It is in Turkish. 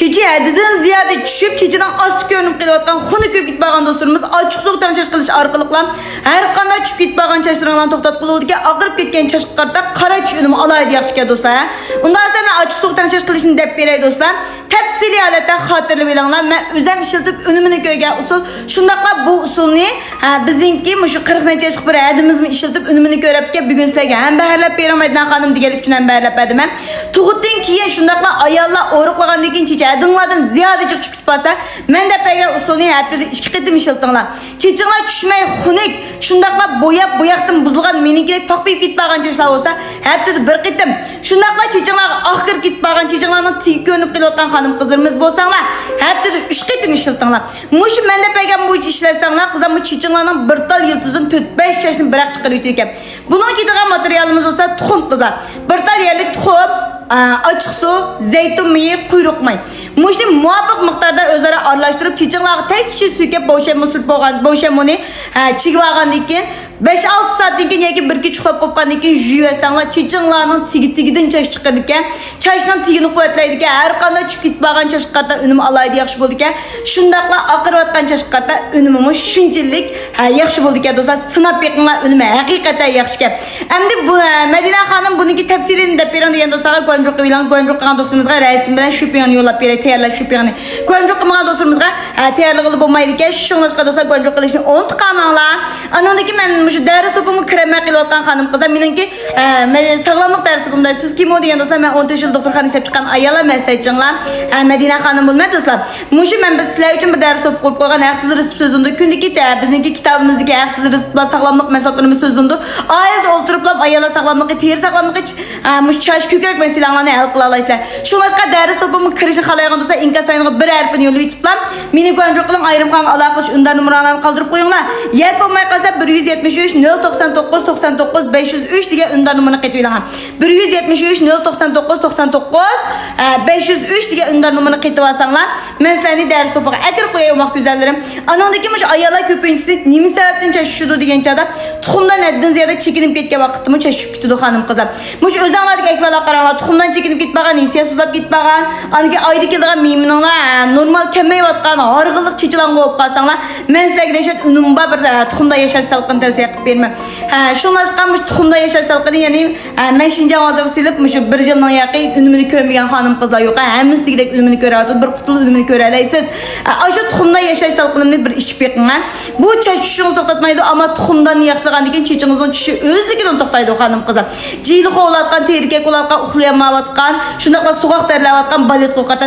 Çeçi haddidan ziyade düşüp çeçiden az görünüp kelayotgan xuni köp gitmagan dostlarımız açık soğuk tanışış kılış arkalıkla her qanday düşüp gitmagan çaşlarından toxtatqılı oldu ki aqırıp ketken çaşıqarda qara çüş ünümü alaydı yaxşıken dostlar. Ondan sonra ben açık soğuk tanışış kılışını dep berey dostlar. Tepsili halatda xatırlı bilanglar. Ben özüm işiltip ünümünü köygen usul. Şundaqla bu usulni bizinki şu 40 neçe yaşıq bir adımızmı işiltip ünümünü körepke bugün sizlerge hem bəhərləb beremedidən xanım digelik üçün hem bəhərləb ediməm. Tuğutdan kiyen şundaqla ayalla oruqlağan dekin çiçe adınladın ziyadecik çıkıp basa men de peygen usulni hepde 2 qitim işiltdinglar. Çiçinglar düşmey xunik şundaqla boyaqtım buzulgan meninkilek paqpayıp gitmağan çeşler olsa hepde bir qitim. Şundaqla çiçinglar ahkır gitmağan çiçinglarning tigi görünüp kelayotgan hanım kızlarımız bolsanglar hepde 3 qitim işiltdinglar. Muşu men de peygen bu işlesanglar kızlar bu çiçinglarning bir tal yıldızın 4-5 yaşını bırak çıkarıyor ekan. Bunun gidiği materyalimiz olsa tuxum kızlar. Bir tal yerlik tuxum, açık su, zeytin meyi, kuyruk may. Muşni muvaffaq miqdarda özara aralashtirib çiçinglarga tek kişi sükep boşemoni çigvagan ekan 5-6 saatdan keyin yoki 1-2 chuqlab qo'ygandan keyin juyasanglar çiçinglarning tigi-tigidan chash chiqadi ekan. Chashning tigini quvvatlaydi ekan. Har qanday tushib ketmagan chashqarda unum alaydi yaxshi bo'ldi ekan. Shundaqla aqirayotgan chashqarda unumimiz shunchalik yaxshi bo'ldi ekan do'stlar. Sinab beqinglar unumi haqiqatan yaxshi ekan. Endi bu Madina xonim buniki tafsilini deb beraman degan do'stlarga ko'njuq bilan ko'njuq qilgan do'stimizga rasm bilan shupiyani yo'llab beray, tayyorlash shupiyani. Ko'njuq qilgan do'stimizga tayyorlik qilib bo'lmaydi ekan. Shuningdek do'stlar ko'njuq qilishni unutqamanglar. Anandaki men şu ders topumu krema qilayotgan xanım qızlar meniki sağlamlık ders topumda siz kim o degan do'stlar men 14 yil doktorxona ishlab chiqqan ayala mesajinglar Madina xonim bo'lmaydi do'stlar. Mushu men biz sizlar uchun bir ders topib qo'yib qo'ygan haqsiz rizq so'zunda kundiki bizniki kitobimizdagi haqsiz rizq va sağlamlık masalalarini so'zunda ayilda o'ltiriblar ayala sağlamlığı teri sağlamlığı mush chash ko'krak masalalarni hal qila olasizlar. Shu boshqa ders topumu kirishni xohlagan do'stlar inkasayniga bir harfini yo'lib yutiblar. Meni ko'njuq qiling ayrim ham aloqa unda numaralarni qoldirib qo'yinglar. Ya bo'lmay qolsa 173 099 99 503 degan unda numarani qaytib 173 099 99 503 degan unda numarani qaytib olsanglar men sizlarni dars to'piga akir qo'yaman güzellerim. Anandagi mush ayollar ko'pinchisi nima sababdan chashishdi degan chada tuxumdan addan ziyada chekinib ketgan vaqtda chashib ketdi xonim qizlar. Mush o'zinglarga akvalar qaranglar tuxumdan chekinib ketmagan, insiyasizlab ketmagan, aniki oyda kelgan miymininglar normal kelmayotgan org'iliq chechilan qo'yib qolsanglar men sizlarga deshat unumba bir tuxumda yashash talqin tavsiya qilib berman. Şunlaşqanmış tuxumda yaşaş talqini yani men Şinjan hozir silib mushu 1 yildan yaqin unumini ko'rmagan xonim qizlar yo'q. Hammasigidek unumini ko'radi, bir qutul unumini ko'ra olasiz. Shu tuxumda yaşash talqinini bir ichib beqing. Bu chashishni to'xtatmaydi, ammo tuxumdan yaxshilagandan keyin chechingizni tushi o'zligidan to'xtaydi xonim qizlar. Jiyli qo'latgan, terkak qo'latgan, uxlayolmayotgan, shundaqla so'qoq terlayotgan balet qo'qata